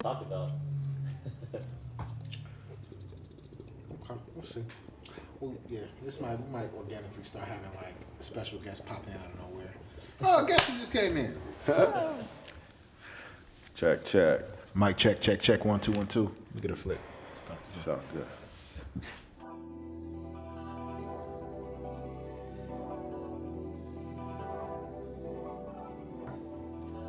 talk about. Okay, we'll see. Well, yeah, we might organically start having like special guests popping out of nowhere. Oh, guess who just came in? Check. Mic check. 1 2 1 2. Let me get a flip. Sound good.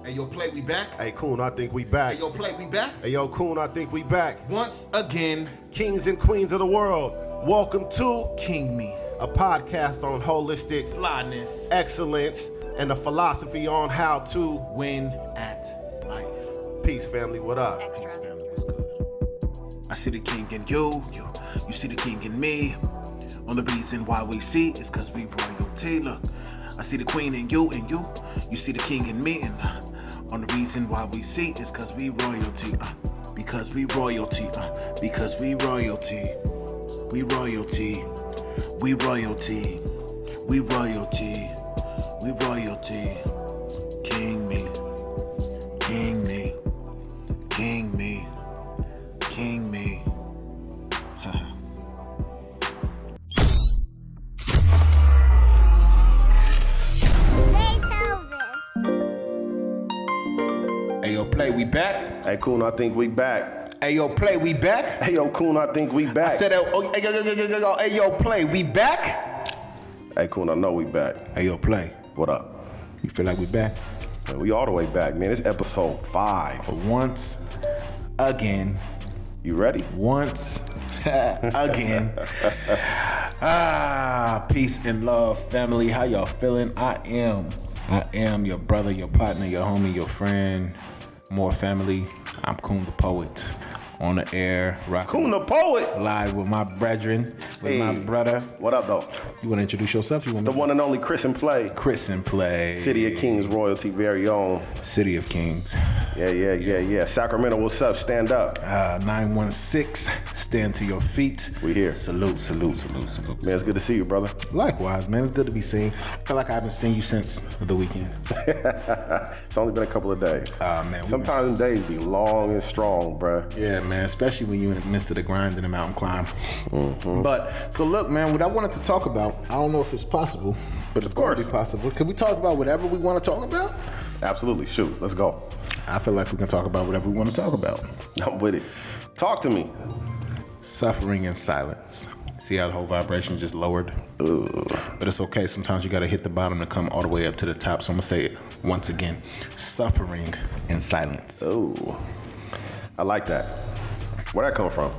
Hey, yo, Play, we back? Hey, Coon, I think we back. Hey, yo, Play, we back? Hey, yo, Coon, I think we back. Once again, Kings and queens of the world, welcome to KingMe. a podcast on holistic Flyness. excellence and the philosophy on how to Win at life. peace, family. What up? Peace, family, what's good? I see the king in you see the king in me. Only reason why we see is cause we royalty. Look, I see the queen in you see the king in me, and only reason why we see is cause we royalty. Because we royalty. Because we royalty. We royalty. We royalty. We royalty. We royalty. King me. King me. King me. King me. Hey, yo, Play, we back? Hey, Coon, I think we back. Hey, yo, Play, we back? Hey, yo, Coon, I think we back. I said, hey, yo, Play, we back? Hey, Coon, I know we back. Hey, yo, Play. What up? You feel like we back? Man, we all the way back, man. It's episode 5. Once again. You ready? Once again. Peace and love, family. How y'all feeling? I am your brother, your partner, your homie, your friend, more family. I'm Coon the Poet. On the air, rocking Coon the Poet. live with my brethren, with my brother. What up, though? You want to introduce yourself? The one and only Chris and Play. Chris and Play. City of Kings, royalty, very own. City of Kings. Yeah. Sacramento, what's up? Stand up. 916, stand to your feet. We here. Salute. Man, it's good to see you, brother. Likewise, man. It's good to be seen. I feel like I haven't seen you since the weekend. It's only been a couple of days. Man. Sometimes the days be long and strong, bruh. Yeah, man. Especially when you're in the midst of the grind and the mountain climb. Mm-hmm. But, so look, man, what I wanted to talk about, I don't know if it's possible, but it's going to be possible. Can we talk about whatever we want to talk about? Absolutely. Shoot, let's go. I feel like we can talk about whatever we want to talk about. I'm with it. Talk to me. Suffering in silence. See how the whole vibration just lowered? Ugh. But it's okay. Sometimes you got to hit the bottom to come all the way up to the top. So I'm going to say it once again. Suffering in silence. Oh, I like that. Where'd that come from?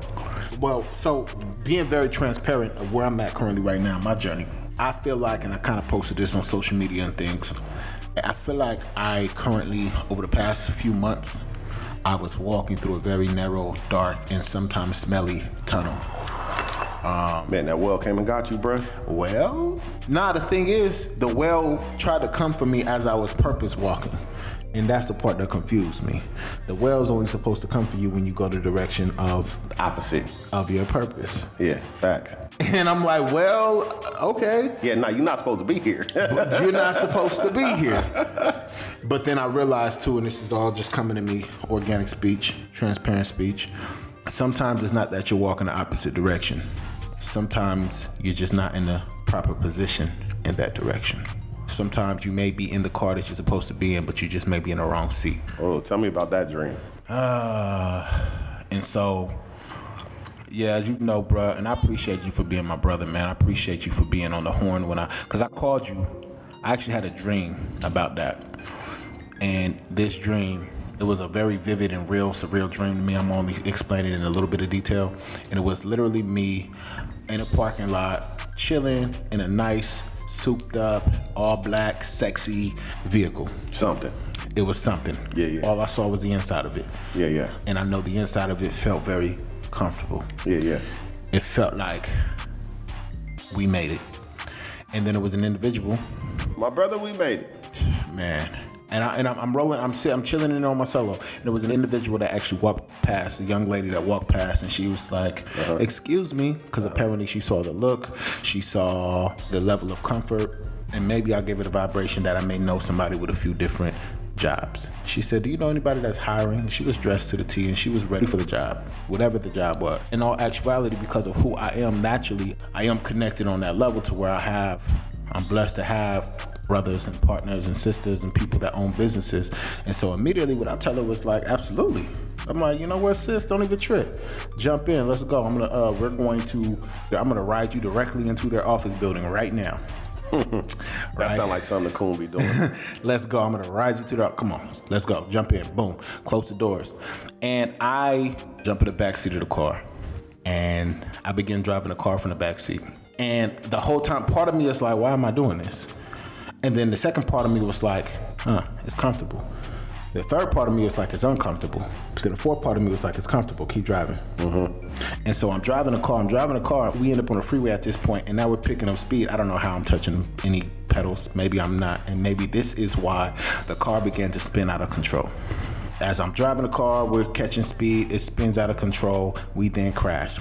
Well, so being very transparent of where I'm at currently right now, my journey, I feel like, and I kind of posted this on social media and things, I feel like I currently, over the past few months, I was walking through a very narrow, dark, and sometimes smelly tunnel. Man, that well came and got you, bruh. Well, the thing is, the well tried to come for me as I was purpose walking. And that's the part that confused me. The well's only supposed to come for you when you go the direction of The opposite. of your purpose. Yeah, facts. And I'm like, well, okay. Yeah, you're not supposed to be here. You're not supposed to be here. But then I realized too, and this is all just coming to me, organic speech, transparent speech. Sometimes it's not that you're walking the opposite direction. Sometimes you're just not in the proper position in that direction. Sometimes you may be in the car that you're supposed to be in, but you just may be in the wrong seat. Oh, tell me about that dream. And so, yeah, as you know, bruh, and I appreciate you for being my brother, man. I appreciate you for being on the horn because I called you. I actually had a dream about that. And this dream, it was a very vivid and real, surreal dream to me. I'm only explaining it in a little bit of detail. And it was literally me in a parking lot, chilling in a nice, souped up, all black, sexy vehicle. Something. It was something. Yeah. All I saw was the inside of it. Yeah. And I know the inside of it felt very comfortable. Yeah. It felt like we made it. And then it was an individual. My brother, we made it. Man. And I'm rolling, I'm chilling in there on my solo. And there was an individual that actually walked past, a young lady that walked past, and she was like, excuse me, because apparently she saw the look, she saw the level of comfort, and maybe I gave it a vibration that I may know somebody with a few different jobs. She said, do you know anybody that's hiring? And she was dressed to the T and she was ready for the job, whatever the job was. In all actuality, because of who I am naturally, I am connected on that level to where I'm blessed to have brothers and partners and sisters and people that own businesses. And so immediately what I tell her was like, absolutely. I'm like, you know what, sis, don't even trip. Jump in, let's go. I'm gonna ride you directly into their office building right now. That sounds like something the coon be doing. Let's go. I'm gonna ride you to the. Come on, let's go. Jump in. Boom. Close the doors. And I jump in the back seat of the car, and I begin driving the car from the back seat. And the whole time, part of me is like, why am I doing this? And then the second part of me was like, it's comfortable. The third part of me was like, it's uncomfortable. So the fourth part of me was like, it's comfortable. Keep driving. And so I'm driving the car. We end up on the freeway at this point, and now we're picking up speed. I don't know how I'm touching any pedals. Maybe I'm not. And maybe this is why the car began to spin out of control. As I'm driving the car, we're catching speed. It spins out of control. We then crash.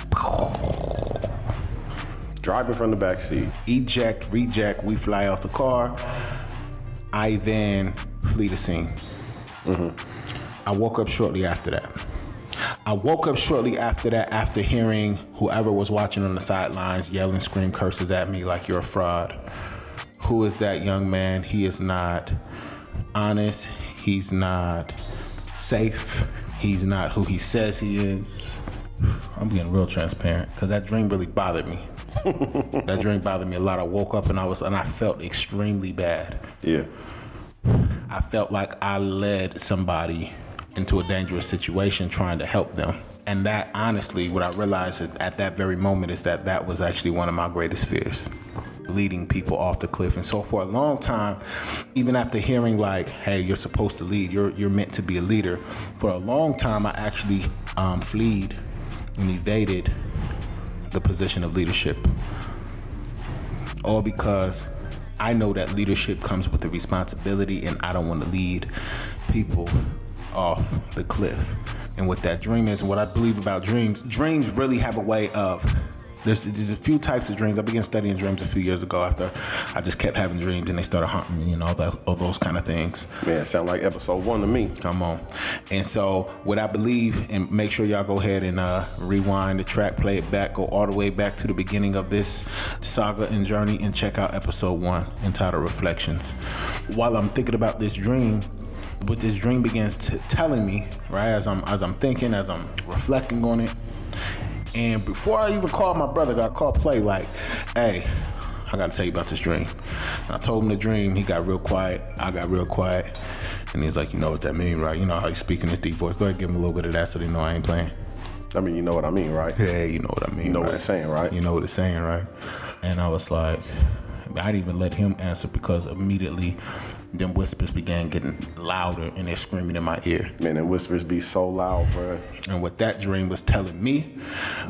Driving from the back seat. Eject, reject, we fly off the car. I then flee the scene. I woke up shortly after that. After hearing whoever was watching on the sidelines yelling, scream curses at me like you're a fraud. Who is that young man? He is not honest. He's not safe. He's not who he says he is. I'm being real transparent because that dream really bothered me. That dream bothered me a lot. I woke up and I felt extremely bad. Yeah. I felt like I led somebody into a dangerous situation trying to help them. And that, honestly, what I realized at that very moment is that was actually one of my greatest fears, leading people off the cliff. And so for a long time, even after hearing like, hey, you're supposed to lead, you're meant to be a leader, for a long time I actually fled and evaded the position of leadership. All because I know that leadership comes with the responsibility, and I don't want to lead people off the cliff. And what that dream is, and what I believe about dreams really have a way of, there's a few types of dreams. I began studying dreams a few years ago after I just kept having dreams and they started haunting me and all those kind of things. Man, it sound like episode 1 to me. Come on. And so what I believe, and make sure y'all go ahead and rewind the track, play it back, go all the way back to the beginning of this saga and journey, and check out episode 1 entitled Reflections. While I'm thinking about this dream, what this dream begins telling me, right, as I'm thinking, as I'm reflecting on it. And before I even called my brother, I called Play like, hey, I gotta tell you about this dream. And I told him the dream. He got real quiet. I got real quiet. And he's like, you know what that mean, right? You know how you speak in this deep voice. Go ahead, give him a little bit of that so they know I ain't playing. I mean, you know what I mean, right? Yeah, you know what I mean. You know right? what it's saying, right? You know what it's saying, right? And I was like, I didn't even let him answer because immediately them whispers began getting louder and they're screaming in my ear. Man, them whispers be so loud, bro. And what that dream was telling me,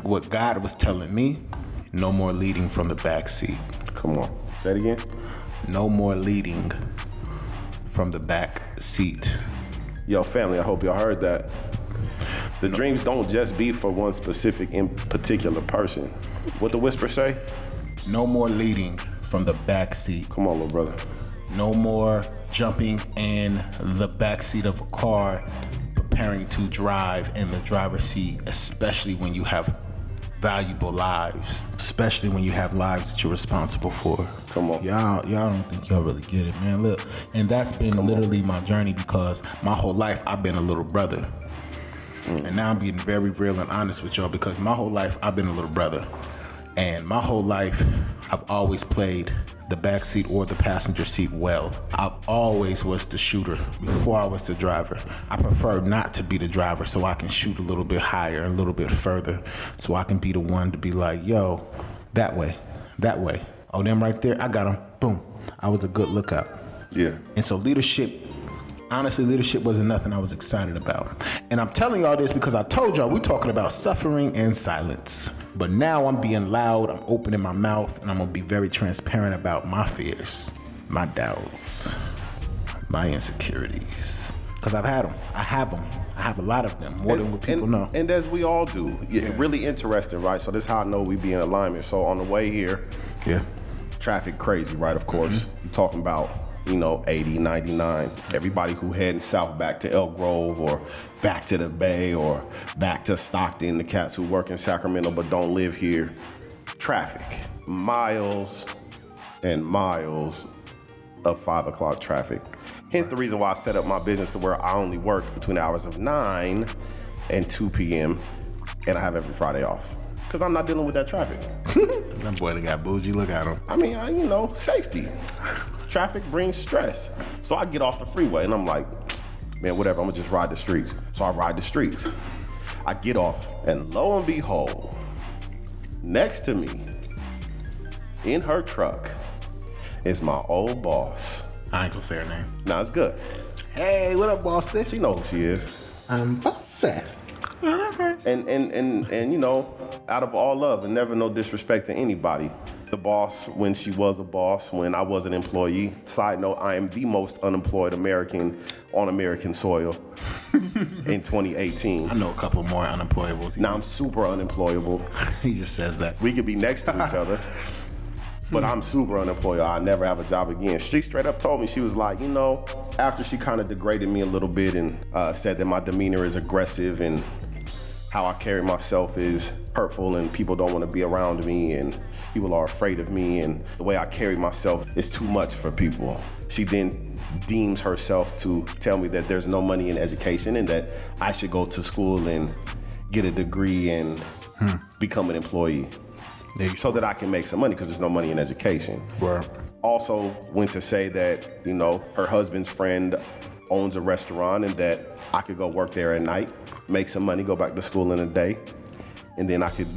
what God was telling me, no more leading from the back seat. Come on. Say it again. No more leading from the back seat. Yo, family, I hope y'all heard that. The dreams don't just be for one specific in particular person. What the whisper say? No more leading from the back seat. Come on, little brother. No more jumping in the back seat of a car, preparing to drive in the driver's seat, especially when you have valuable lives, especially when you have lives that you're responsible for. Come on. Y'all don't think y'all really get it, man. Look, and that's been literally my journey because my whole life I've been a little brother. And now I'm being very real and honest with y'all because my whole life I've been a little brother. And my whole life I've always played the back seat or the passenger seat well. I always was the shooter before I was the driver. I prefer not to be the driver so I can shoot a little bit higher, a little bit further, so I can be the one to be like, yo, that way. Oh, them right there, I got them. Boom. I was a good lookout. Yeah. And so leadership wasn't nothing I was excited about. And I'm telling y'all this because I told y'all we're talking about suffering and silence. But now I'm being loud, I'm opening my mouth, and I'm gonna be very transparent about my fears, my doubts, my insecurities. Because I've had them. I have a lot of them, more than what people know. And as we all do. Yeah. Really interesting, right? So this is how I know we be in alignment. So on the way here, yeah, traffic crazy, right? Of course. You're talking about 80, 99. Everybody who heading south back to Elk Grove or back to the Bay or back to Stockton, the cats who work in Sacramento but don't live here. Traffic. Miles and miles of 5 o'clock traffic. Hence the reason why I set up my business to where I only work between the hours of 9 and 2 p.m. and I have every Friday off. Because I'm not dealing with that traffic. That boy that got bougie, look at him. I mean, safety. Traffic brings stress. So I get off the freeway and I'm like, man, whatever, I'm gonna just ride the streets. So I ride the streets. I get off and lo and behold, next to me, in her truck, is my old boss. I ain't gonna say her name. Nah, it's good. Hey, what up, boss? She know who she is. I'm bossy. And out of all love and never no disrespect to anybody, the boss when she was a boss, when I was an employee. Side note, I am the most unemployed American on American soil in 2018. I know a couple more unemployables. Now I'm super unemployable. He just says that. We could be next to each other, but I'm super unemployed. I never have a job again. She straight up told me, she was like, after she kind of degraded me a little bit and said that my demeanor is aggressive and how I carry myself is hurtful and people don't want to be around me and people are afraid of me and the way I carry myself is too much for people. She then deems herself to tell me that there's no money in education and that I should go to school and get a degree and become an employee so that I can make some money because there's no money in education. Right. Also went to say that, her husband's friend owns a restaurant and that I could go work there at night, make some money, go back to school in a day, and then I could,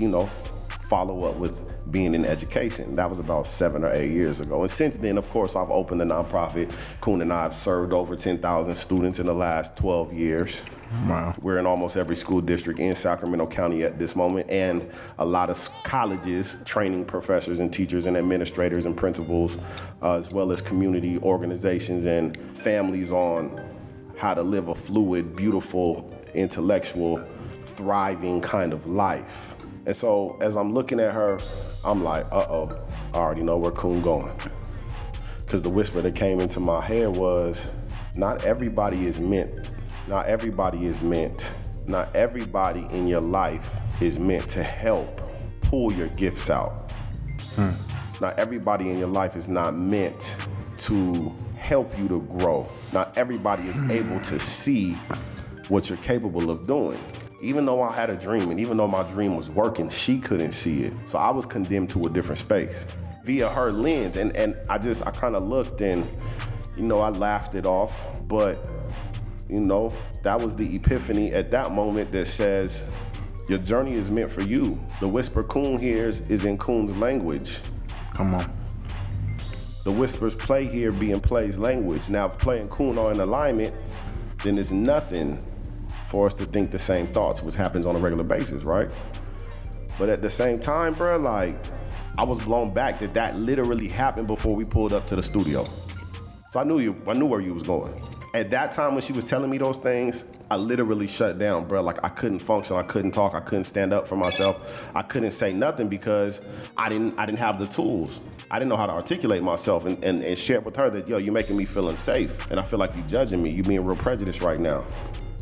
follow up with being in education. That was about 7 or 8 years ago. And since then, of course, I've opened a nonprofit. Kuhn and I have served over 10,000 students in the last 12 years. Wow. We're in almost every school district in Sacramento County at this moment, and a lot of colleges training professors and teachers and administrators and principals, as well as community organizations and families on how to live a fluid, beautiful, intellectual, thriving kind of life. And so as I'm looking at her, I'm like, I already know where Kuhn going. Because the whisper that came into my head was, not everybody is meant. Not everybody in your life is meant to help pull your gifts out. Not everybody in your life is not meant to help you to grow. Not everybody is able to see what you're capable of doing. Even though I had a dream and even though my dream was working, she couldn't see it. So I was condemned to a different space via her lens. And I kind of looked and, I laughed it off. But, that was the epiphany at that moment that says, your journey is meant for you. The whisper Kuhn hears is in Kuhn's language. Come on. The whispers play here being play's language. Now, if play and Kuhn are in alignment, then there's nothing for us to think the same thoughts, which happens on a regular basis, right? But at the same time, bro, I was blown back that literally happened before we pulled up to the studio. So I knew where you was going. At that time when she was telling me those things, I literally shut down, bro. I couldn't function, I couldn't talk, I couldn't stand up for myself. I couldn't say nothing because I didn't have the tools. I didn't know how to articulate myself and share with her that, you're making me feel unsafe. And I feel like you're judging me. You're being real prejudiced right now.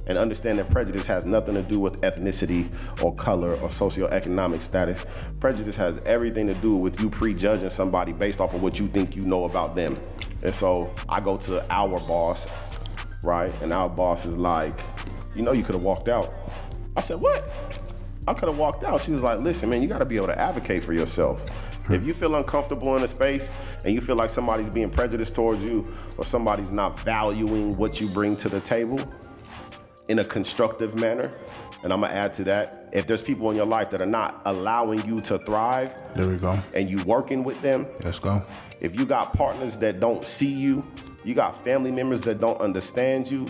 And understand that prejudice has nothing to do with ethnicity or color or socioeconomic status. Prejudice has everything to do with you prejudging somebody based off of what you think you know about them. And so I go to our boss, right? And our boss is like, you could have walked out. I said, what? I could have walked out. She was like, listen, man, you got to be able to advocate for yourself. If you feel uncomfortable in a space and you feel like somebody's being prejudiced towards you or somebody's not valuing what you bring to the table, in a constructive manner, and I'm gonna add to that, if there's people in your life that are not allowing you to thrive, there we go, and you working with them, let's go. If you got partners that don't see you, you got family members that don't understand you,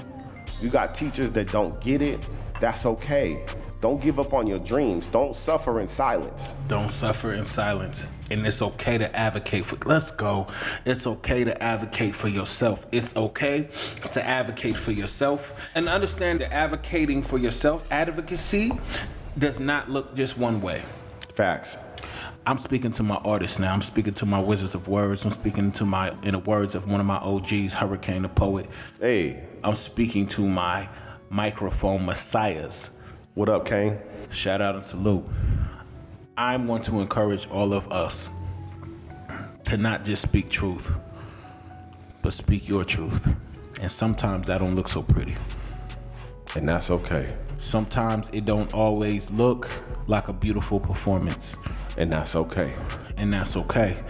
you got teachers that don't get it, that's okay. Don't give up on your dreams. Don't suffer in silence. Don't suffer in silence. And it's okay to advocate for, let's go. It's okay to advocate for yourself. It's okay to advocate for yourself. And understand that advocating for yourself, advocacy, does not look just one way. Facts. I'm speaking to my artists now. I'm speaking to my wizards of words. I'm speaking in the words of one of my OGs, Hurricane the Poet. Hey. I'm speaking to my microphone messiahs. What up, Kane? Shout out and salute. I'm going to encourage all of us to not just speak truth, but speak your truth. And sometimes that don't look so pretty. And that's okay. Sometimes it don't always look like a beautiful performance. And that's okay. And that's okay.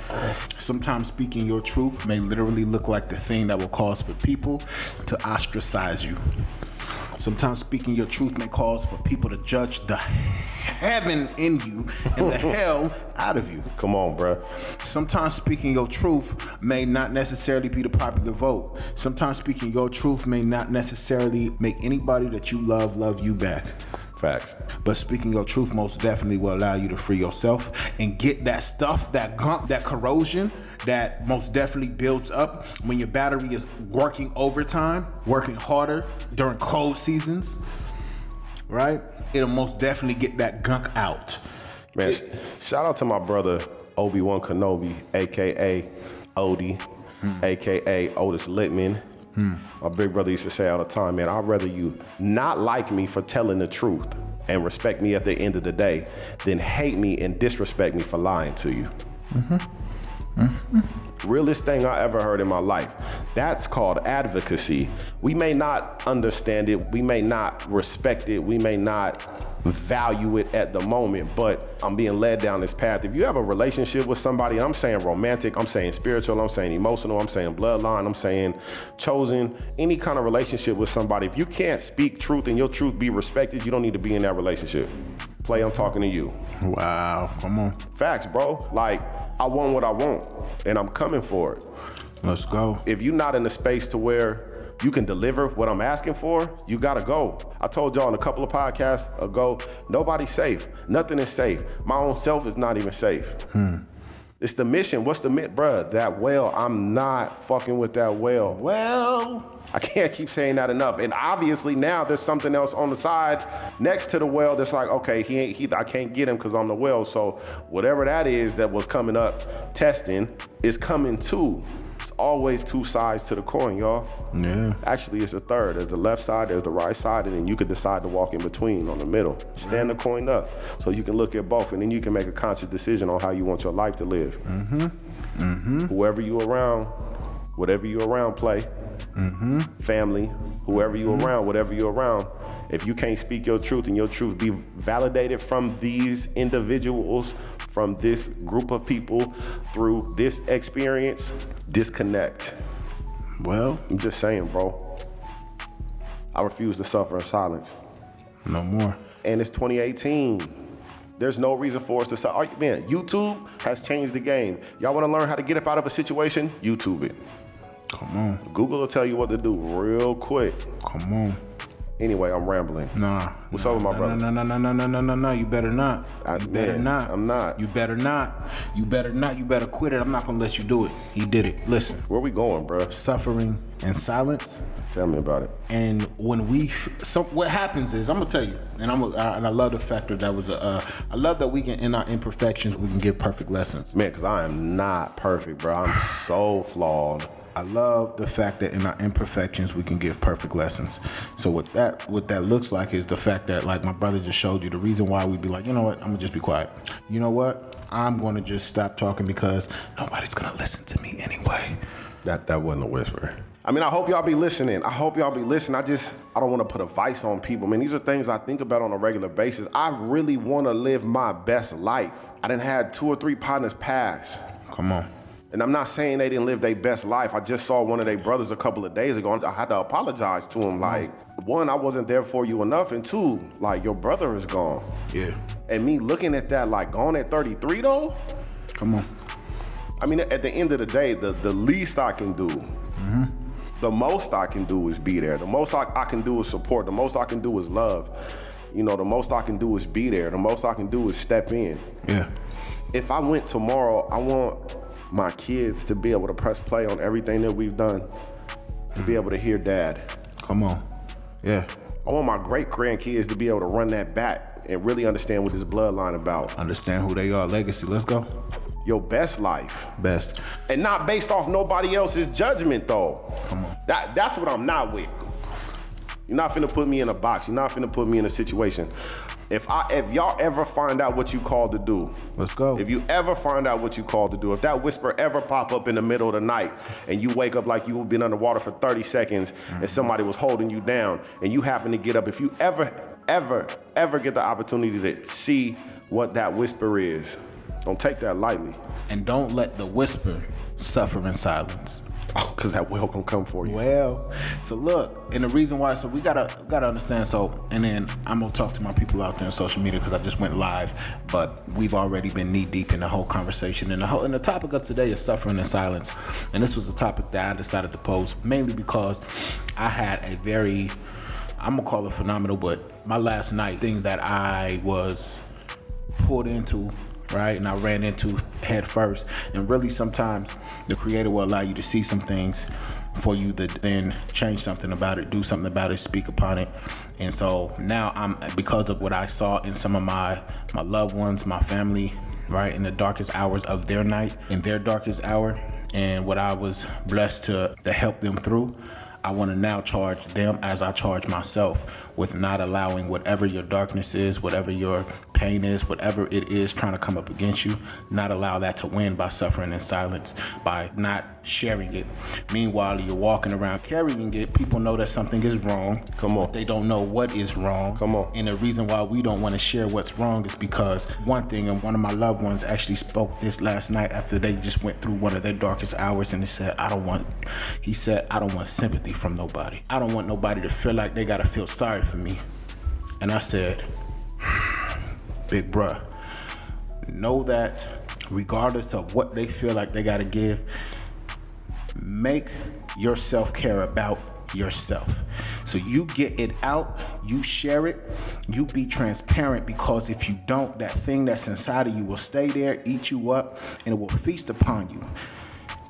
Sometimes speaking your truth may literally look like the thing that will cause for people to ostracize you. Sometimes speaking your truth may cause for people to judge the heaven in you and the hell out of you. Come on, bruh. Sometimes speaking your truth may not necessarily be the popular vote. Sometimes speaking your truth may not necessarily make anybody that you love you back. Facts. But speaking your truth most definitely will allow you to free yourself and get that stuff, that gunk, that corrosion that most definitely builds up when your battery is working overtime, working harder during cold seasons, right? It'll most definitely get that gunk out. Man, shout out to my brother, ObiWan Kenobi, a.k.a. Odie, a.k.a. Otis Littman. My big brother used to say all the time, man, I'd rather you not like me for telling the truth and respect me at the end of the day than hate me and disrespect me for lying to you. Realest thing I ever heard in my life. That's called advocacy. We may not understand it, we may not respect it, we may not value it at the moment, but I'm being led down this path. If you have a relationship with somebody, I'm saying romantic, I'm saying spiritual, I'm saying emotional, I'm saying bloodline, I'm saying chosen, any kind of relationship with somebody, if you can't speak truth and your truth be respected, you don't need to be in that relationship. Play, I'm talking to you. Wow, come on. Facts, bro. Like, I want what I want, and I'm coming for it. Let's go. If you're not in a space to where you can deliver what I'm asking for, you gotta go. I told y'all in a couple of podcasts ago, nobody's safe. Nothing is safe. My own self is not even safe. It's the mission. What's the mission? Bruh, that whale, I'm not fucking with that whale. Well, I can't keep saying that enough. And obviously now there's something else on the side next to the whale that's like, okay, I can't get him because I'm the whale. So whatever that is that was coming up testing is coming too. It's always two sides to the coin, y'all. Yeah. Actually, it's a third. There's the left side, there's the right side, and then you could decide to walk in between on the middle. Stand the coin up so you can look at both, and then you can make a conscious decision on how you want your life to live. Whoever you around, whatever you around, play. Family, whoever you around, whatever you around. If you can't speak your truth and your truth be validated from these individuals, from this group of people, through this experience, disconnect. Well, I'm just saying, bro. I refuse to suffer in silence. no more. And it's 2018. There's no reason for us to suffer. Man, YouTube has changed the game. Y'all want to learn how to get up out of a situation? YouTube it. Come on. Google will tell you what to do real quick. Come on. Anyway, I'm rambling. Nah. What's up with my brother? No. You better not. You better not. I'm not. You better not. You better not. You better quit it. I'm not gonna let you do it. He did it. Listen. Where we going, bro? Suffering and silence. Tell me about it. And when what happens is, I'm gonna tell you, and I love the fact that was I love that we can, in our imperfections, we can give perfect lessons. Man, because I am not perfect, bro. I'm so flawed. I love the fact that in our imperfections we can give perfect lessons. So what that looks like is the fact that, like my brother just showed you, the reason why we'd be like, you know what, I'm gonna just be quiet. You know what, I'm gonna just stop talking because nobody's gonna listen to me anyway. That wasn't a whisper. I mean, I hope y'all be listening. I don't want to put a vice on people. Man, these are things I think about on a regular basis. I really want to live my best life. I done had 2 or 3 partners pass. Come on. And I'm not saying they didn't live their best life. I just saw one of their brothers a couple of days ago, and I had to apologize to him. Like, 1, I wasn't there for you enough, and 2, like, your brother is gone. Yeah. And me looking at that, like, gone at 33 though? Come on. I mean, at the end of the day, the least I can do, the most I can do is be there. The most I can do is support. The most I can do is love. You know, the most I can do is be there. The most I can do is step in. Yeah. If I went tomorrow, I want my kids to be able to press play on everything that we've done, to be able to hear dad. Come on. Yeah. I want my great grandkids to be able to run that back and really understand what this bloodline about. Understand who they are. Legacy. Let's go. Your best life. Best. And not based off nobody else's judgment, though. Come on. That's what I'm not with. You're not finna put me in a box. You're not finna put me in a situation. If y'all ever find out what you called to do, let's go. If you ever find out what you called to do, if that whisper ever pop up in the middle of the night and you wake up like you've been underwater for 30 seconds and somebody was holding you down and you happen to get up, if you ever get the opportunity to see what that whisper is, don't take that lightly. And don't let the whisper suffer in silence. Oh, because that will gonna come for you. Well, so look, and the reason why, so we gotta understand. So, and then I'm gonna talk to my people out there on social media because I just went live, but we've already been knee deep in the whole conversation. And the topic of today is suffering in silence. And this was a topic that I decided to pose mainly because I had a very, I'm gonna call it phenomenal, but my last night, things that I was pulled into, right? And I ran into head first. And really sometimes the creator will allow you to see some things for you to then change something about it, do something about it, speak upon it. And so now because of what I saw in some of my loved ones, my family, right, in the darkest hours of their night, in their darkest hour, and what I was blessed to help them through, I want to now charge them as I charge myself with not allowing whatever your darkness is, whatever your pain is, whatever it is trying to come up against you, not allow that to win by suffering in silence, by not sharing it. Meanwhile, you're walking around carrying it. People know that something is wrong. Come on. But they don't know what is wrong. Come on. And the reason why we don't want to share what's wrong is because one thing, and one of my loved ones actually spoke this last night after they just went through one of their darkest hours, and he said, I don't want sympathy from nobody. I don't want nobody to feel like they gotta feel sorry for me. And I said, big bruh, know that regardless of what they feel like they gotta give, make your self-care about yourself. So you get it out, you share it, you be transparent, because if you don't, that thing that's inside of you will stay there, eat you up, and it will feast upon you.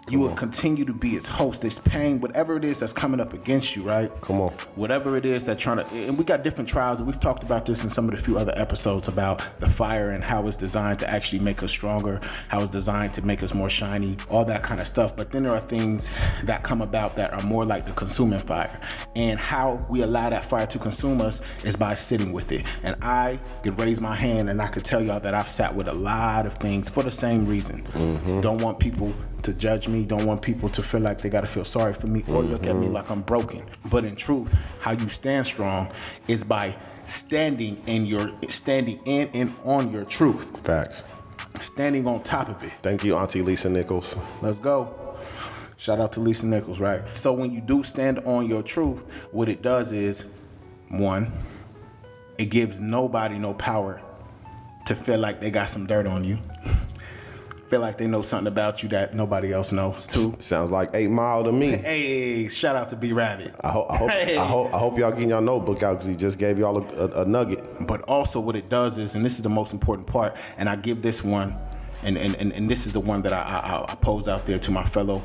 You will continue to be its host, this pain, whatever it is that's coming up against you, right? Come on. Whatever it is that's trying to, and we got different trials, and we've talked about this in some of the few other episodes about the fire and how it's designed to actually make us stronger, how it's designed to make us more shiny, all that kind of stuff. But then there are things that come about that are more like the consuming fire. And how we allow that fire to consume us is by sitting with it. And I could raise my hand and I could tell y'all that I've sat with a lot of things for the same reason. Mm-hmm. Don't want people to judge me, don't want people to feel like they gotta feel sorry for me or look at me like I'm broken. But in truth, how you stand strong is by standing in and on your truth. Facts. Standing on top of it. Thank you, Auntie Lisa Nichols. Let's go. Shout out to Lisa Nichols, right? So when you do stand on your truth, what it does is, one, it gives nobody no power to feel like they got some dirt on you. Feel like they know something about you that nobody else knows too. Sounds like 8 Mile to me. Hey, shout out to B Rabbit. I hope y'all getting y'all notebook out, because he just gave y'all a nugget. But also what it does is, and this is the most important part, and I give this one, and this is the one that I pose out there to my fellow.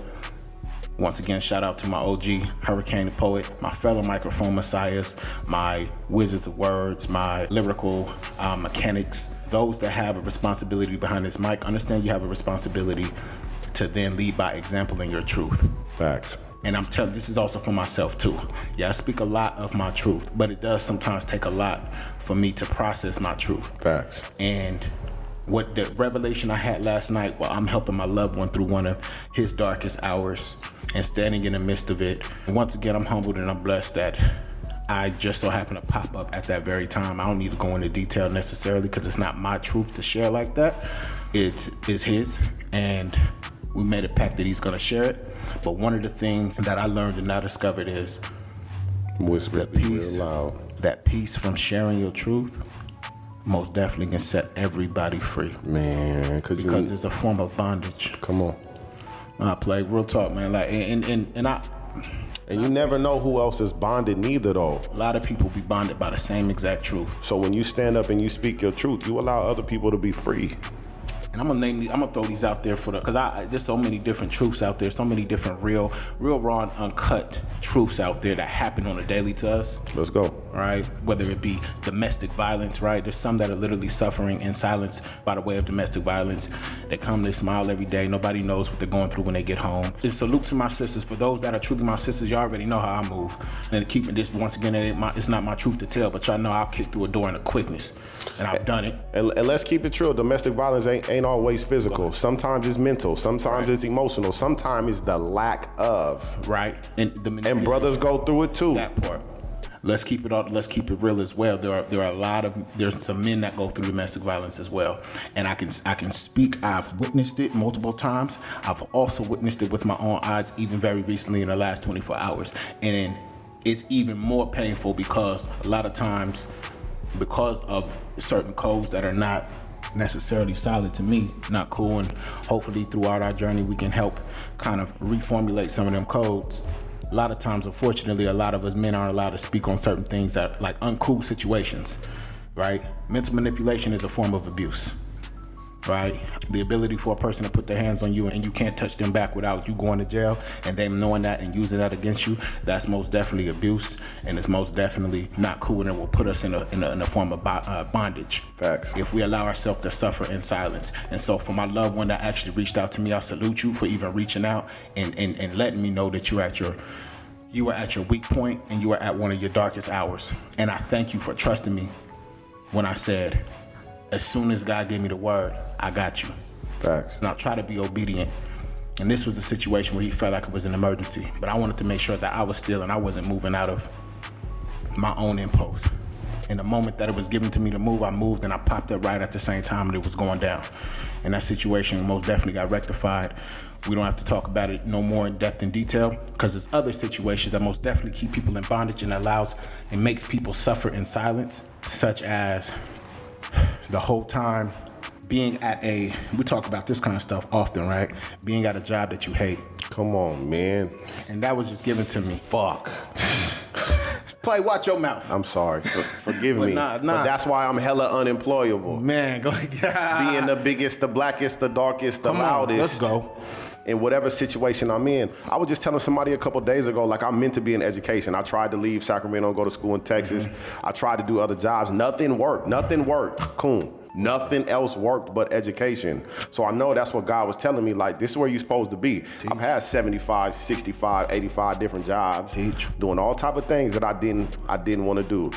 Once again, shout out to my OG, Hurricane the Poet, my fellow microphone messiahs, my wizards of words, my lyrical mechanics, those that have a responsibility behind this mic. Understand you have a responsibility to then lead by example in your truth. Facts. And I'm telling, this is also for myself too. Yeah, I speak a lot of my truth, but it does sometimes take a lot for me to process my truth. Facts. And what the revelation I had last night while I'm helping my loved one through one of his darkest hours and standing in the midst of it. And once again, I'm humbled and I'm blessed that I just so happen to pop up at that very time. I don't need to go into detail necessarily because it's not my truth to share like that. It is his, and we made a pact that he's gonna share it. But one of the things that I learned and I discovered is that peace from sharing your truth most definitely can set everybody free. Man, because it's a form of bondage. Come on. I play real talk, man. Like, and you never know who else is bonded neither, though. A lot of people be bonded by the same exact truth. So when you stand up and you speak your truth, you allow other people to be free. And I'm gonna throw these out there because there's so many different truths out there, so many different real raw and uncut truths out there that happen on a daily to us. Let's go. Right? Whether it be domestic violence, right? There's some that are literally suffering in silence by the way of domestic violence. They come, they smile every day. Nobody knows what they're going through when they get home. Just salute to my sisters. For those that are truly my sisters, y'all already know how I move. And keeping this, once again, it's not my truth to tell, but y'all know I'll kick through a door in a quickness. And I've done it. And let's keep it true. Domestic violence ain't always physical. Sometimes it's mental. Sometimes it's emotional. Sometimes it's the lack of. Right. And brothers go through it too. That part. Let's keep it real as well. There's some men that go through domestic violence as well. And I can speak, I've witnessed it multiple times. I've also witnessed it with my own eyes, even very recently in the last 24 hours. And it's even more painful because a lot of times, because of certain codes that are not necessarily solid to me, not cool, and hopefully throughout our journey we can help kind of reformulate some of them codes. A lot of times, unfortunately, a lot of us men aren't allowed to speak on certain things that like uncool situations, right? Mental manipulation is a form of abuse, right? The ability for a person to put their hands on you and you can't touch them back without you going to jail and them knowing that and using that against you, that's most definitely abuse, and it's most definitely not cool, and it will put us in a form of bondage. Facts. If we allow ourselves to suffer in silence. And so for my loved one that actually reached out to me, I salute you for even reaching out and letting me know that you were at your weak point and you were at one of your darkest hours. And I thank you for trusting me when I said, as soon as God gave me the word, I got you. Facts. And I'll try to be obedient. And this was a situation where he felt like it was an emergency, but I wanted to make sure that I was still and I wasn't moving out of my own impulse. In the moment that it was given to me to move, I moved and I popped up right at the same time and it was going down. And that situation most definitely got rectified. We don't have to talk about it no more in depth and detail because there's other situations that most definitely keep people in bondage and makes people suffer in silence, such as the whole time being we talk about this kind of stuff often, right? Being at a job that you hate. Come on, man. And that was just given to me. Fuck. Play, watch your mouth. I'm sorry. Forgive me. Nah. But that's why I'm hella unemployable. Man, go ahead. Being the biggest, the blackest, the darkest, the loudest. Let's go. In whatever situation I'm in. I was just telling somebody a couple days ago, like I'm meant to be in education. I tried to leave Sacramento and go to school in Texas. Mm-hmm. I tried to do other jobs. Nothing worked. Cool. Nothing else worked but education. So I know that's what God was telling me, like, this is where you're supposed to be. Teach. I've had 75, 65, 85 different jobs. Teach. Doing all type of things that I didn't want to do.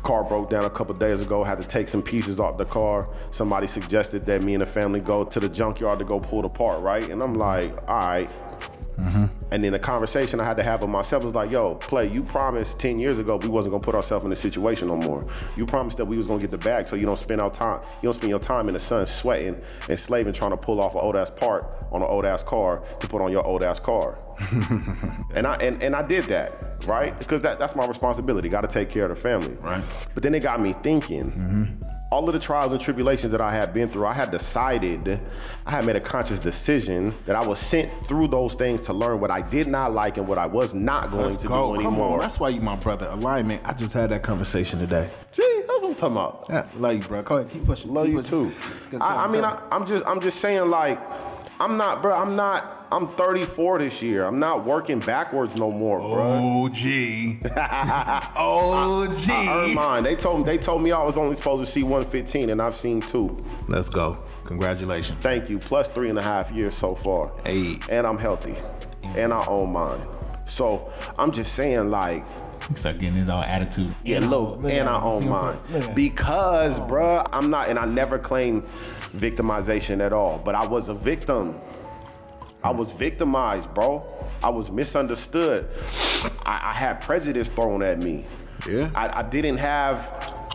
Car broke down a couple days ago, had to take some pieces off the car. Somebody suggested that me and the family go to the junkyard to go pull it apart, right? And I'm like, all right. Mm-hmm. And then the conversation I had to have with myself was like, yo, Play, you promised 10 years ago we wasn't gonna put ourselves in this situation no more. You promised that we was gonna get the bag so you don't spend your time in the sun sweating and slaving trying to pull off an old ass part on an old ass car to put on your old ass car. and I did that, right? Because that's my responsibility. Gotta take care of the family. Right. But then it got me thinking, all of the trials and tribulations that I had been through, I had made a conscious decision that I was sent through those things to learn what I did not like and what I was not going to do anymore. Come on, that's why you my brother. Alignment. I just had that conversation today. See, that's what I'm talking about. Yeah, love you, bro. Go ahead, keep pushing. Love you too. I'm just saying, like, I'm 34 this year. I'm not working backwards no more, bro. OG. I earned mine. They told me I was only supposed to see 115, and I've seen 2. Let's go. Congratulations. Thank you. Plus 3.5 years so far. Hey. And I'm healthy. And I own mine. So I'm just saying, like, start getting his own attitude. Yeah, look, and I own mine. Because, bruh, I'm not, and I never claimed victimization at all, but I was a victim. I was victimized, bro. I was misunderstood. I had prejudice thrown at me. Yeah. I didn't have,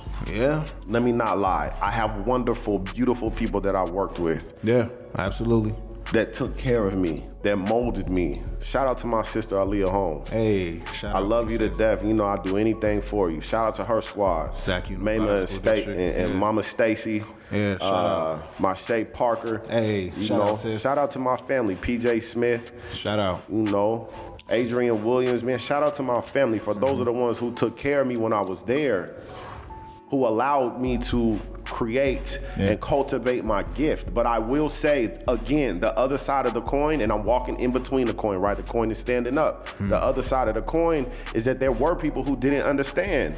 let me not lie. I have wonderful, beautiful people that I worked with. Yeah, absolutely. That took care of me, that molded me. Shout out to my sister, Aaliyah Holmes. Hey, shout out. I love you to death. You know I'll do anything for you. Shout out to her squad. Mama and Mama Stacy. Yeah, shout out. Marseille Parker. Hey, shout out, sis. Shout out to my family, PJ Smith. Shout out. You know, Adrian Williams, man. Shout out to my family for those are the ones who took care of me when I was there. who allowed me to create and cultivate my gift. But I will say, again, the other side of the coin, and I'm walking in between the coin, right? The coin is standing up. The other side of the coin is that there were people who didn't understand.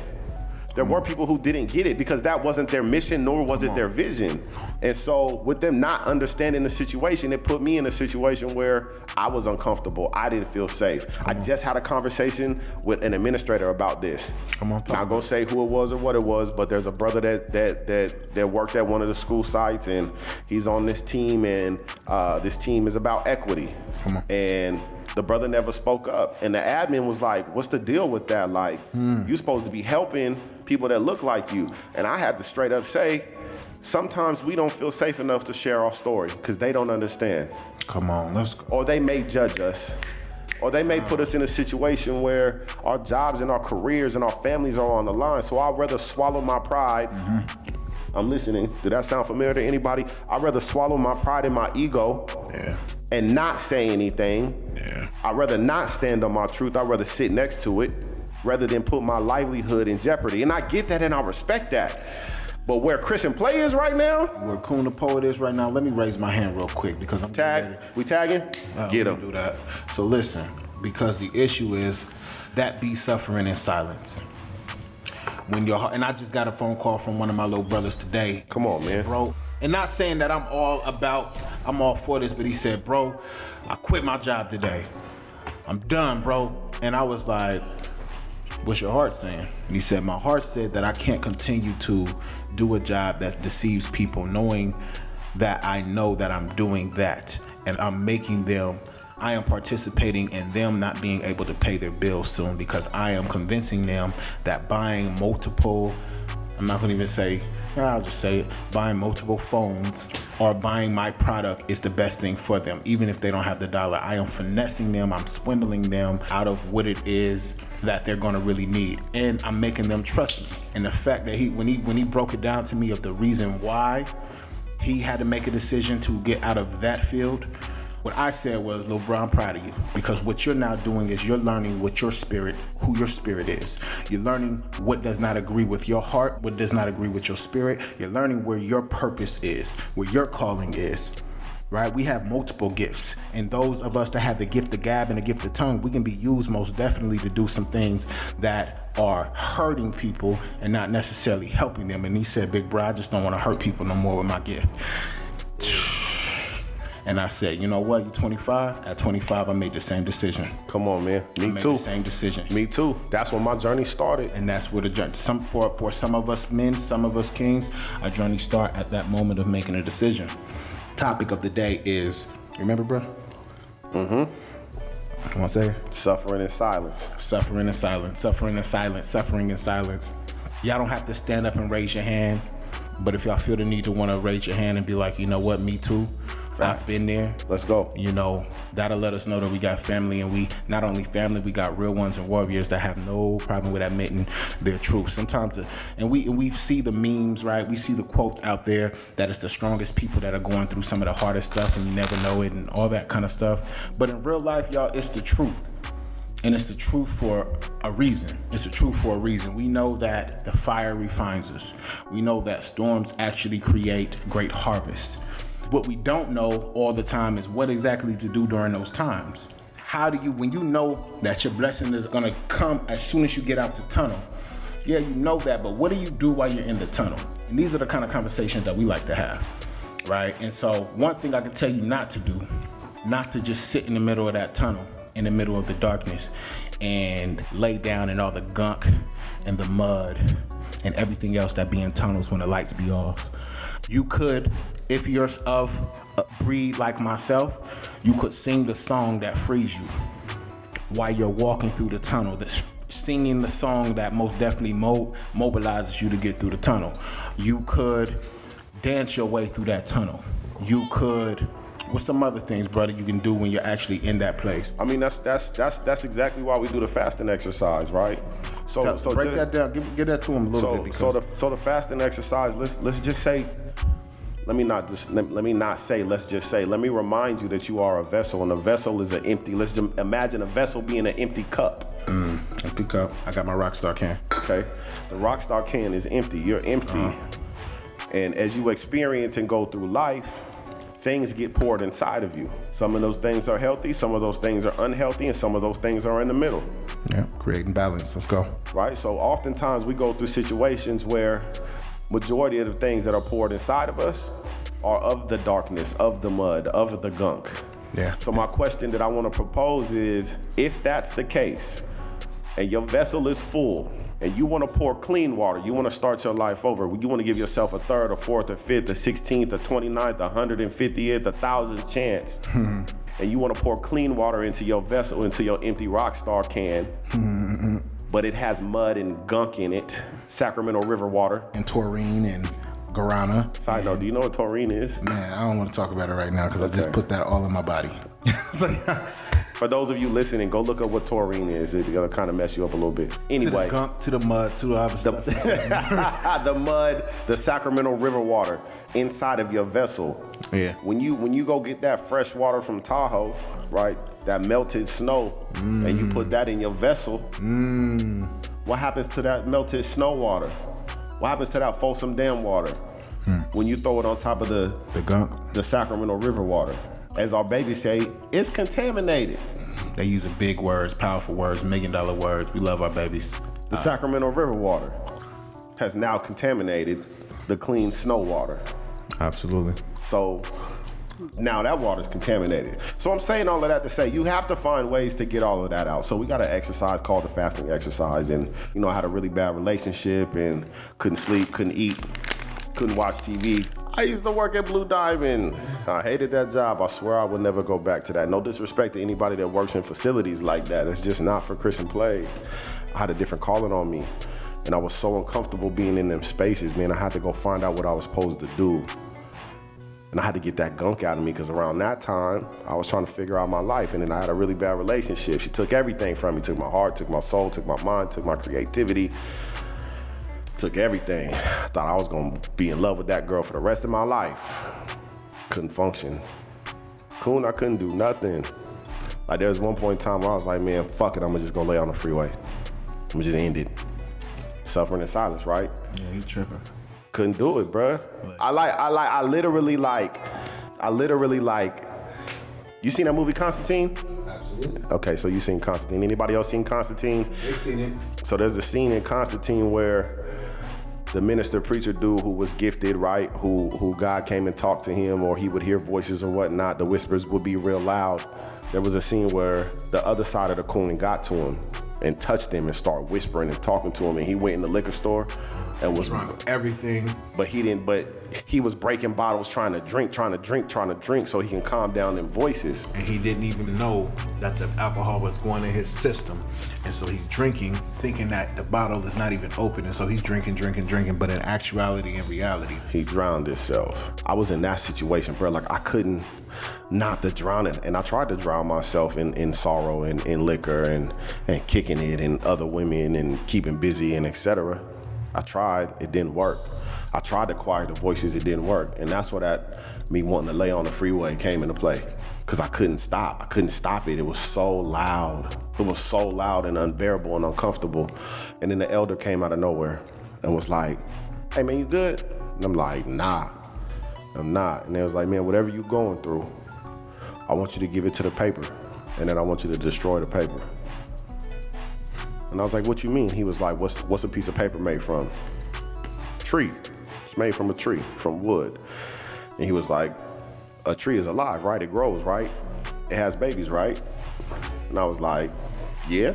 There were people who didn't get it because that wasn't their mission, nor was it their vision. And so with them not understanding the situation, it put me in a situation where I was uncomfortable. I didn't feel safe. I just had a conversation with an administrator about this. Not gonna say who it was or what it was, but there's a brother that worked at one of the school sites, and he's on this team, and this team is about equity. And the brother never spoke up, and the admin was like, what's the deal with that? Like, you're supposed to be helping people that look like you. And I had to straight up say, sometimes we don't feel safe enough to share our story because they don't understand. Come on, let's go. Or they may judge us. Or they may put us in a situation where our jobs and our careers and our families are on the line. So I'd rather swallow my pride. I'm listening. Did that sound familiar to anybody? I'd rather swallow my pride and my ego and not say anything. I'd rather not stand on my truth. I'd rather sit next to it rather than put my livelihood in jeopardy. And I get that and I respect that. But where Chris and Play is right now, where Kun the Poet is right now, let me raise my hand real quick because I'm we tagging? Get him. Do that. So listen, because the issue is that be suffering in silence. When your heart, and I just got a phone call from one of my little brothers today. Come on, man. Bro, and not saying that I'm all for this, but he said, bro, I quit my job today. I'm done, bro. And I was like, what's your heart saying? And he said, my heart said that I can't continue to do a job that deceives people, knowing that I know that I'm doing that and I am participating in them not being able to pay their bills soon because I am convincing them that buying multiple, I'm not gonna even say, I'll just say it, buying multiple phones or buying my product is the best thing for them. Even if they don't have the dollar, I am finessing them, I'm swindling them out of what it is that they're gonna really need. And I'm making them trust me. And the fact that when he broke it down to me of the reason why he had to make a decision to get out of that field, what I said was, little bro, I'm proud of you because what you're now doing is you're learning what your spirit, who your spirit is. You're learning what does not agree with your heart, what does not agree with your spirit. You're learning where your purpose is, where your calling is, right? We have multiple gifts, and those of us that have the gift of gab and the gift of tongue, we can be used most definitely to do some things that are hurting people and not necessarily helping them. And he said, big bro, I just don't want to hurt people no more with my gift. And I said, you know what, you 25? At 25, I made the same decision. Come on, man. Me too. The same decision. Me too. That's when my journey started. And that's where the journey, for some of us men, some of us kings, our journey start at that moment of making a decision. Topic of the day is, remember, bro? You want to say it? Suffering in silence. Suffering in silence. Suffering in silence. Suffering in silence. Y'all don't have to stand up and raise your hand. But if y'all feel the need to want to raise your hand and be like, you know what, me too. I've been there. Let's go. You know, that'll let us know that we got family, and we not only family, we got real ones and warriors that have no problem with admitting their truth. Sometimes, and we see the memes, right? We see the quotes out there that it's the strongest people that are going through some of the hardest stuff, and you never know it, and all that kind of stuff. But in real life, y'all, it's the truth. And it's the truth for a reason. It's the truth for a reason. We know that the fire refines us. We know that storms actually create great harvests. What we don't know all the time is what exactly to do during those times. How do you, when you know that your blessing is gonna come as soon as you get out the tunnel, yeah, you know that, but what do you do while you're in the tunnel? And these are the kind of conversations that we like to have, right? And so one thing I can tell you not to do, not to just sit in the middle of that tunnel, in the middle of the darkness and lay down in all the gunk and the mud and everything else that be in tunnels when the lights be off. You could, if you're of a breed like myself, you could sing the song that frees you while you're walking through the tunnel. That's singing the song that most definitely mobilizes you to get through the tunnel. You could dance your way through that tunnel. You could, what's some other things, brother, you can do when you're actually in that place? I mean, that's exactly why we do the fasting exercise, right? So break that down. Give that to him a little bit. Because so the fasting exercise. Let's just say let me not say, let's just say, let me remind you that you are a vessel, and a vessel is an empty, let's just imagine a vessel being an empty cup. Empty cup. I got my Rockstar can. Okay. The Rockstar can is empty. You're empty. And as you experience and go through life, things get poured inside of you. Some of those things are healthy, some of those things are unhealthy, and some of those things are in the middle. Yeah, creating balance. Let's go. Right? So oftentimes we go through situations where majority of the things that are poured inside of us are of the darkness, of the mud, of the gunk. Yeah. So my question that I want to propose is, if that's the case, and your vessel is full, and you want to pour clean water, you want to start your life over, you want to give yourself a third, a fourth, a fifth, a 16th, a 29th, a 150th, 1,000th chance, and you want to pour clean water into your vessel, into your empty Rockstar can, but it has mud and gunk in it, Sacramento River water. And taurine and guarana. Side note, do you know what taurine is? Man, I don't want to talk about it right now because I just put that all in my body. For those of you listening, go look up what taurine is. It's gonna kind of mess you up a little bit. Anyway. To the gunk, to the mud, to the other stuff. The mud, the Sacramento River water inside of your vessel. Yeah. When you go get that fresh water from Tahoe, right? That melted snow, and you put that in your vessel. What happens to that melted snow water? What happens to that Folsom Dam water? When you throw it on top of the gunk, the Sacramento River water? As our babies say, it's contaminated. They using big words, powerful words, $1 million words. We love our babies. The Sacramento River water has now contaminated the clean snow water. Absolutely. So now that water's contaminated. So I'm saying all of that to say you have to find ways to get all of that out. So we got an exercise called the fasting exercise, and you know, I had a really bad relationship and couldn't sleep, couldn't eat, couldn't watch TV. I used to work at Blue Diamond. I hated that job. I swear I would never go back to that. No disrespect to anybody that works in facilities like that. It's just not for Christian play. I had a different calling on me, and I was so uncomfortable being in them spaces, man. I had to go find out what I was supposed to do. And I had to get that gunk out of me, because around that time, I was trying to figure out my life, and then I had a really bad relationship. She took everything from me, took my heart, took my soul, took my mind, took my creativity, took everything. I thought I was gonna be in love with that girl for the rest of my life. Couldn't function. I couldn't do nothing. Like there was one point in time where I was like, man, fuck it, I'm gonna just go lay on the freeway. I'm gonna just end it. Suffering in silence, right? Yeah, you tripping. Couldn't do it, bruh. I literally you seen that movie Constantine? Absolutely. Okay, so you seen Constantine. Anybody else seen Constantine? They've seen it. So there's a scene in Constantine where the minister preacher dude who was gifted, right? Who God came and talked to him, or he would hear voices or whatnot. The whispers would be real loud. There was a scene where the other side of the coon got to him and touched him and started whispering and talking to him, and he went in the liquor store and was everything. But he was breaking bottles, trying to drink so he can calm down them voices. And he didn't even know that the alcohol was going in his system. And so he's drinking, thinking that the bottle is not even open. And so he's drinking. But in actuality and reality, he drowned himself. I was in that situation, bro. Like I couldn't not to drown it. And I tried to drown myself in sorrow and in liquor and kicking it and other women and keeping busy and etc. I tried, it didn't work. I tried to quiet the voices, it didn't work. And that's where that me wanting to lay on the freeway came into play. Cause I couldn't stop it. It was so loud. It was so loud and unbearable and uncomfortable. And then the elder came out of nowhere and was like, hey man, you good? And I'm like, nah, I'm not. And they was like, man, whatever you going through, I want you to give it to the paper. And then I want you to destroy the paper. And I was like, what you mean? He was like, what's a piece of paper made from? Tree. It's made from a tree, from wood. And he was like, a tree is alive, right? It grows, right? It has babies, right? And I was like, yeah.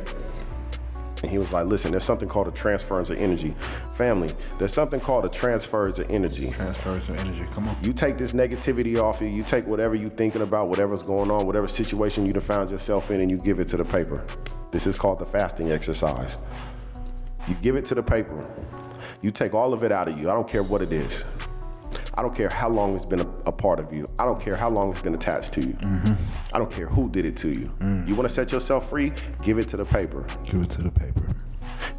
And he was like, listen, there's something called a transference of energy. Family, there's something called a transference of energy. Transference of energy, come on. You take this negativity off you, you take whatever you're thinking about, whatever's going on, whatever situation you done found yourself in, and you give it to the paper. This is called the fasting exercise. You give it to the paper. You take all of it out of you. I don't care what it is. I don't care how long it's been a part of you. I don't care how long it's been attached to you. I don't care who did it to you. You want to set yourself free? Give it to the paper. Give it to the paper.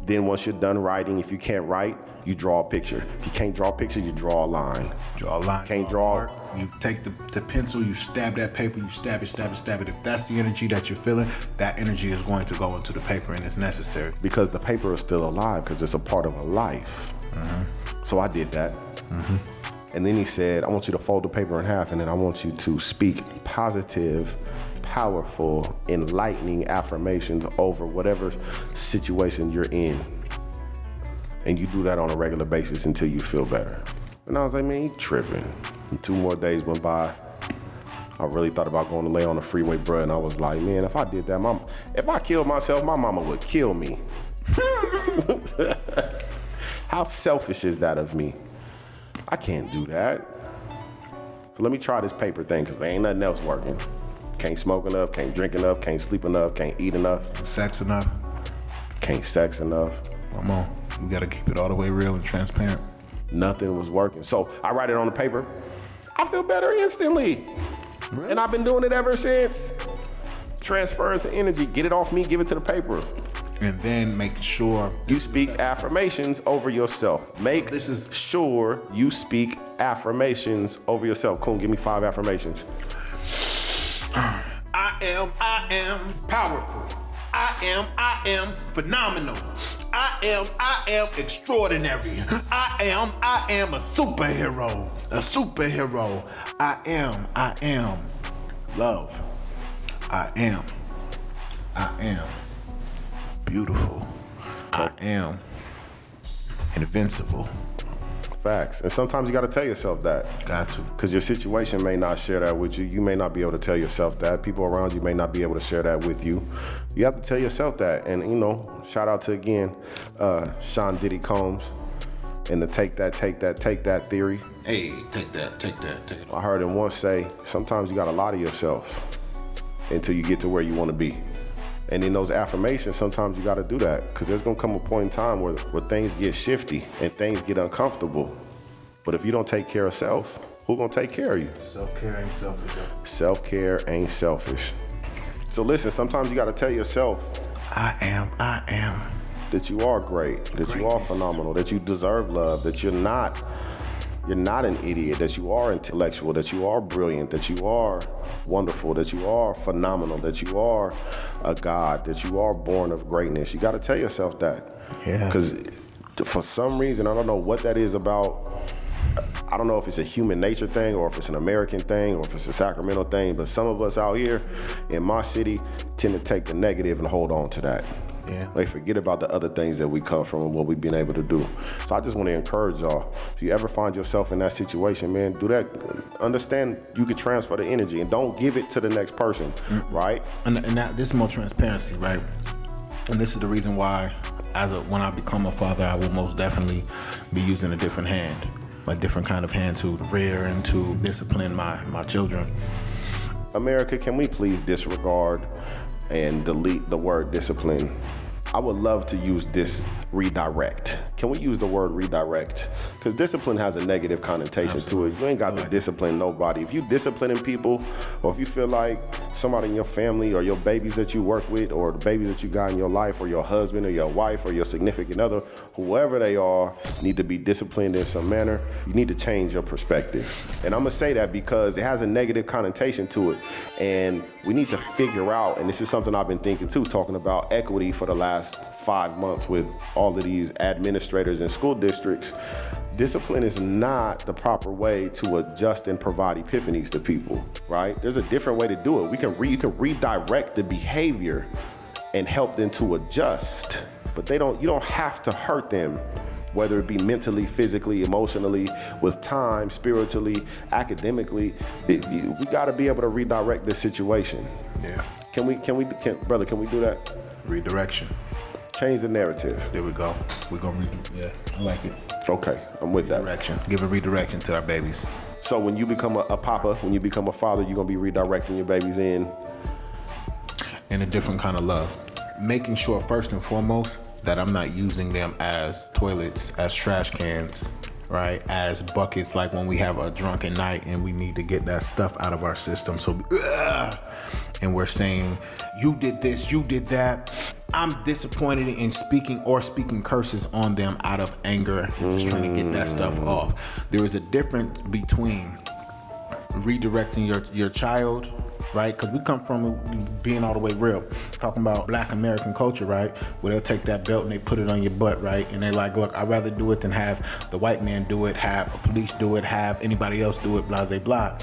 Then once you're done writing, if you can't write, you draw a picture. If you can't draw a picture, you draw a line. Draw a line. Can't draw. You take the pencil, you stab that paper, you stab it. If that's the energy that you're feeling, that energy is going to go into the paper, and it's necessary. Because the paper is still alive, because it's a part of a life. So I did that. And then he said, I want you to fold the paper in half, and then I want you to speak positive, powerful, enlightening affirmations over whatever situation you're in. And you do that on a regular basis until you feel better. And I was like, man, you tripping. And 2 more days went by. I really thought about going to lay on the freeway, bro. And I was like, man, if I did that, if I killed myself, my mama would kill me. How selfish is that of me? I can't do that. So let me try this paper thing, because there ain't nothing else working. Can't smoke enough, can't drink enough, can't sleep enough, can't eat enough. Sex enough. Can't sex enough. Come on. You got to keep it all the way real and transparent. Nothing was working. So I write it on the paper. I feel better instantly. Really? And I've been doing it ever since. Transferring to energy. Get it off me, give it to the paper. And then make sure you speak affirmations over yourself. Make sure you speak affirmations over yourself. Cool, give me 5 affirmations. I am powerful. I am phenomenal. I am extraordinary. I am a superhero. I am love. I am beautiful. I am invincible. Facts. And sometimes you got to tell yourself that. Got to. Because your situation may not share that with you. You may not be able to tell yourself that. People around you may not be able to share that with you. You have to tell yourself that. And, shout out to, again, Sean Diddy Combs and the take that theory. Hey, take it. I heard him once say, sometimes you got to lie to yourself until you get to where you want to be. And in those affirmations, sometimes you got to do that, because there's going to come a point in time where things get shifty and things get uncomfortable. But if you don't take care of self, who's going to take care of you? Self-care ain't selfish. Self-care ain't selfish. So listen, sometimes you got to tell yourself, I am. that you are great, that you are phenomenal, that you deserve love, that you're not an idiot, that you are intellectual, that you are brilliant, that you are wonderful, that you are phenomenal, that you are a god, that you are born of greatness. You got to tell yourself that. Yeah. Because for some reason, I don't know what that is about. I don't know if it's a human nature thing or if it's an American thing or if it's a Sacramento thing, but some of us out here in my city tend to take the negative and hold on to that. Yeah. They forget about the other things that we come from and what we've been able to do. So I just want to encourage y'all, if you ever find yourself in that situation, man, do that. Understand you can transfer the energy and don't give it to the next person, right? And that, this is more transparency, right? And this is the reason why, when I become a father, I will most definitely be using a different hand, a different kind of hand to rear and to discipline my children. America, can we please disregard and delete the word discipline? I would love to use this redirect. Can we use the word redirect? Because discipline has a negative connotation to it. You ain't got to discipline nobody. If you disciplining people, or if you feel like somebody in your family or your babies that you work with or the babies that you got in your life or your husband or your wife or your significant other, whoever they are, need to be disciplined in some manner, you need to change your perspective. And I'm going to say that because it has a negative connotation to it. And we need to figure out, and this is something I've been thinking too, talking about equity for the last 5 months with all of these administrators in school districts. Discipline is not the proper way to adjust and provide epiphanies to people, right? There's a different way to do it. You can redirect the behavior and help them to adjust, but you don't have to hurt them, whether it be mentally, physically, emotionally, with time, spiritually, academically. We got to be able to redirect this situation. Yeah. Brother, can we do that? Redirection. Change the narrative. There we go. We're going to yeah, I like it. Okay, I'm with that. Redirection. Give a redirection to our babies. So when you become a papa, when you become a father, you're going to be redirecting your babies in a different kind of love. Making sure, first and foremost, that I'm not using them as toilets, as trash cans, right? As buckets, like when we have a drunken night and we need to get that stuff out of our system. So, and we're saying, you did this, you did that. I'm disappointed in speaking curses on them out of anger and just trying to get that stuff off. There is a difference between redirecting your child, right? Because we come from being all the way real, talking about Black American culture, right? Where they'll take that belt and they put it on your butt, right? And they're like, look, I'd rather do it than have the white man do it, have a police do it, have anybody else do it, blah, blah, blah.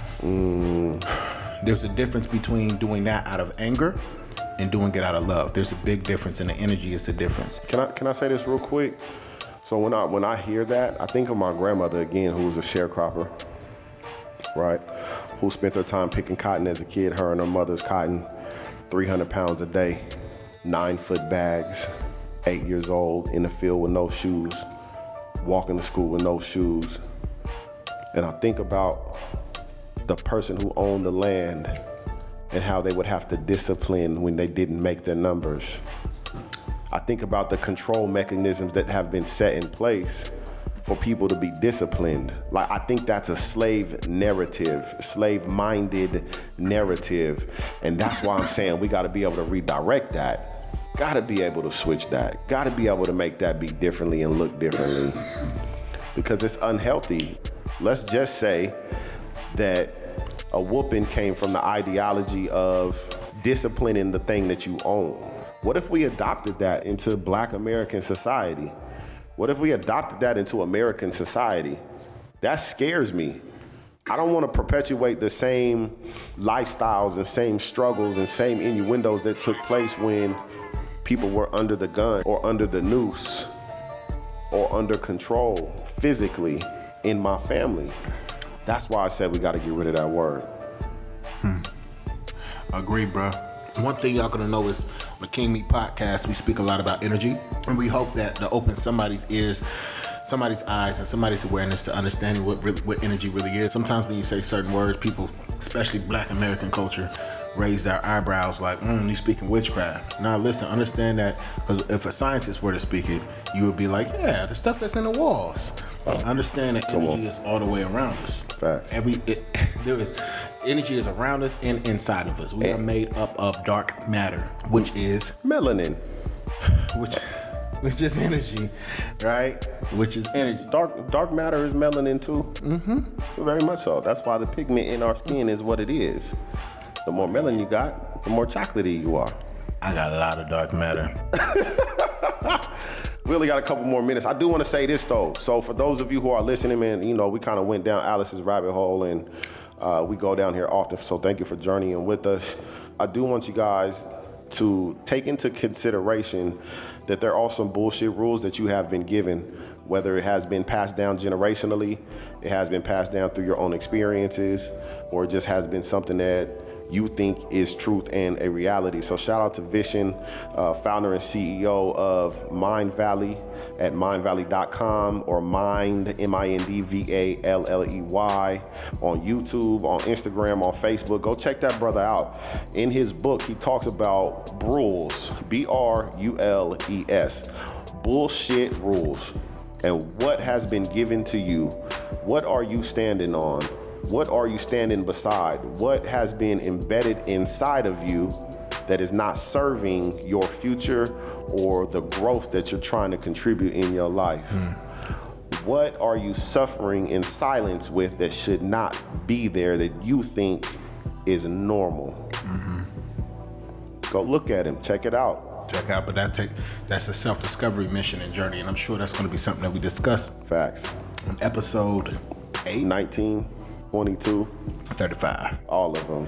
There's a difference between doing that out of anger and doing it out of love. There's a big difference, and the energy is the difference. Can I say this real quick? So when I hear that, I think of my grandmother again, who was a sharecropper, right? Who spent her time picking cotton as a kid, her and her mother's cotton, 300 pounds a day, 9-foot bags, 8 years old, in the field with no shoes, walking to school with no shoes. And I think about the person who owned the land and how they would have to discipline when they didn't make their numbers. I think about the control mechanisms that have been set in place for people to be disciplined. Like, I think that's a slave narrative, slave-minded narrative. And that's why I'm saying we gotta be able to redirect that. Gotta be able to switch that. Gotta be able to make that be differently and look differently. Because it's unhealthy. Let's just say that a whooping came from the ideology of disciplining the thing that you own. What if we adopted that into Black American society? What if we adopted that into American society? That scares me. I don't want to perpetuate the same lifestyles and same struggles and same innuendos that took place when people were under the gun or under the noose or under control physically in my family. That's why I said we got to get rid of that word. Agree, bro. One thing y'all gonna know is on the KingMe Podcast, we speak a lot about energy, and we hope that to open somebody's ears, somebody's eyes, and somebody's awareness to understanding what energy really is. Sometimes when you say certain words, people, especially Black American culture, raise their eyebrows like, you speaking witchcraft. Now listen, understand that, because if a scientist were to speak it, you would be like, yeah, the stuff that's in the walls. Understand that energy is all the way around us. Facts. Energy is around us and inside of us. We are made up of dark matter, which is melanin, which is energy, right? Which is energy. Dark matter is melanin too. Very much so. That's why the pigment in our skin is what it is. The more melanin you got, the more chocolatey you are. I got a lot of dark matter. We only got a couple more minutes. I do want to say this though. So for those of you who are listening, man, you know, we kind of went down Alice's rabbit hole, and we go down here often. So thank you for journeying with us. I do want you guys to take into consideration that there are some bullshit rules that you have been given, whether it has been passed down generationally, it has been passed down through your own experiences, or it just has been something that you think is truth and a reality. So shout out to Vishen, founder and CEO of Mind Valley at mindvalley.com, or Mind, MINDVALLEY, on YouTube, on Instagram, on Facebook. Go check that brother out. In his book, he talks about BRULES, BRULES, bullshit rules. And what has been given to you? What are you standing on? What are you standing beside? What has been embedded inside of you that is not serving your future or the growth that you're trying to contribute in your life? What are you suffering in silence with that should not be there, that you think is normal? Go look at him, check it out. But that's a self-discovery mission and journey, and I'm sure that's going to be something that we discuss. Facts. On episode 8, 19, 22, 35. All of them.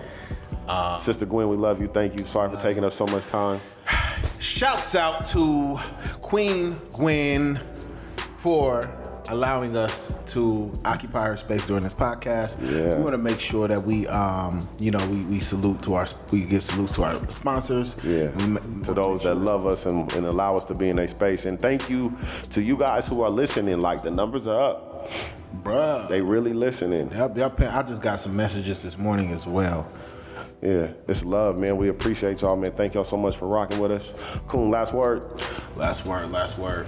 Sister Gwen, we love you. Thank you. Sorry for taking up so much time. Shouts out to Queen Gwen for allowing us to occupy her space during this podcast. Yeah. We want to make sure that we give salute to our sponsors. Yeah. To those that love us and allow us to be in their space. And thank you to you guys who are listening. Like, the numbers are up. Bruh. They really listening. I just got some messages this morning as well. Yeah, it's love, man. We appreciate y'all, man. Thank y'all so much for rocking with us. Cool, last word. Last word.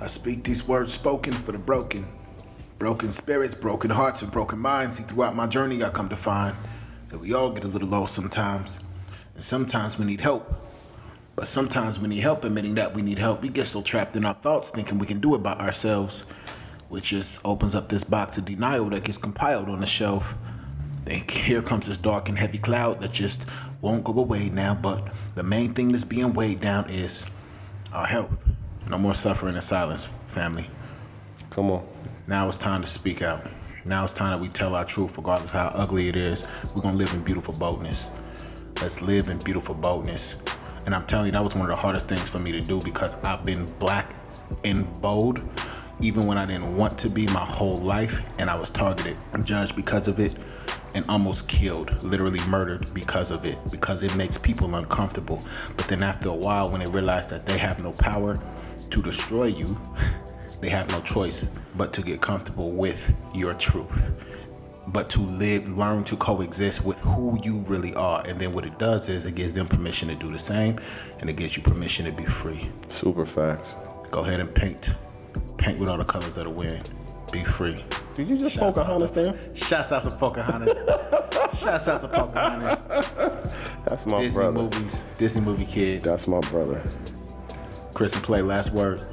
I speak these words spoken for the broken. Broken spirits, broken hearts, and broken minds. See, throughout my journey, I come to find that we all get a little low sometimes. And sometimes we need help. But sometimes we need help admitting that we need help. We get so trapped in our thoughts thinking we can do it by ourselves, which just opens up this box of denial that gets compiled on the shelf. And here comes this dark and heavy cloud that just won't go away now. But the main thing that's being weighed down is our health. No more suffering in silence, family. Come on. Now it's time to speak out. Now it's time that we tell our truth, regardless of how ugly it is. We're going to live in beautiful boldness. Let's live in beautiful boldness. And I'm telling you, that was one of the hardest things for me to do because I've been black and bold, even when I didn't want to be my whole life. And I was targeted and judged because of it and almost killed, literally murdered because of it, because it makes people uncomfortable. But then after a while, when they realize that they have no power to destroy you, they have no choice but to get comfortable with your truth, but to learn to coexist with who you really are. And then what it does is it gives them permission to do the same, and it gives you permission to be free. Super facts. Go ahead and paint with all the colors of the wind. Be free. Did you just Pocahontas there? Shouts out to Pocahontas. Shouts out to Pocahontas. That's my Disney brother. movies, Disney movie kid. That's my brother. Chris and Play, last words.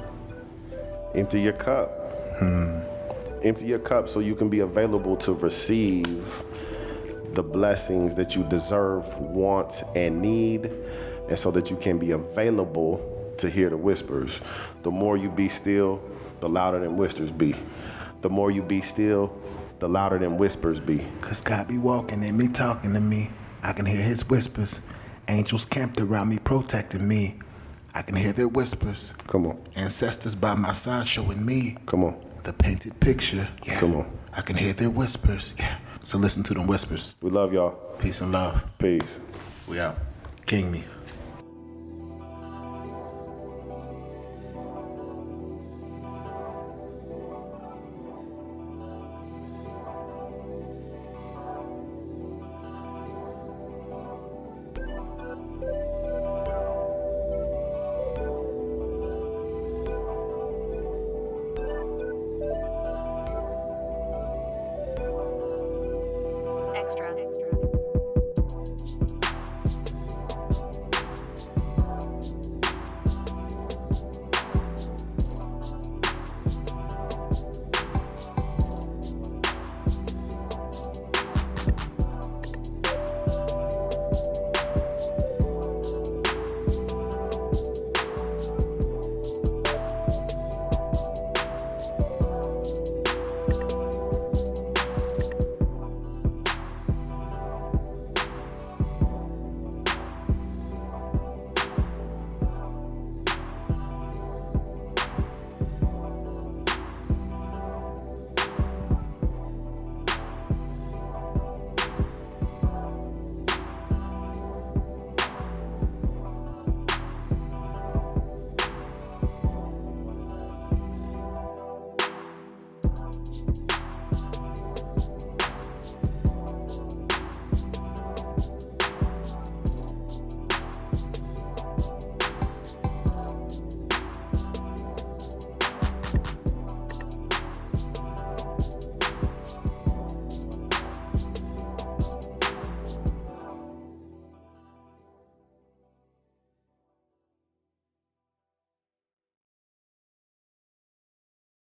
Empty your cup. Empty your cup so you can be available to receive the blessings that you deserve, want, and need, and so that you can be available to hear the whispers. The more you be still, the louder them whispers be. The more you be still, the louder them whispers be. Cause God be walking and me talking to me. I can hear his whispers. Angels camped around me, protecting me. I can hear their whispers. Come on. Ancestors by my side showing me. Come on. The painted picture. Yeah. Come on. I can hear their whispers. Yeah. So listen to them whispers. We love y'all. Peace and love. Peace. We out. King me.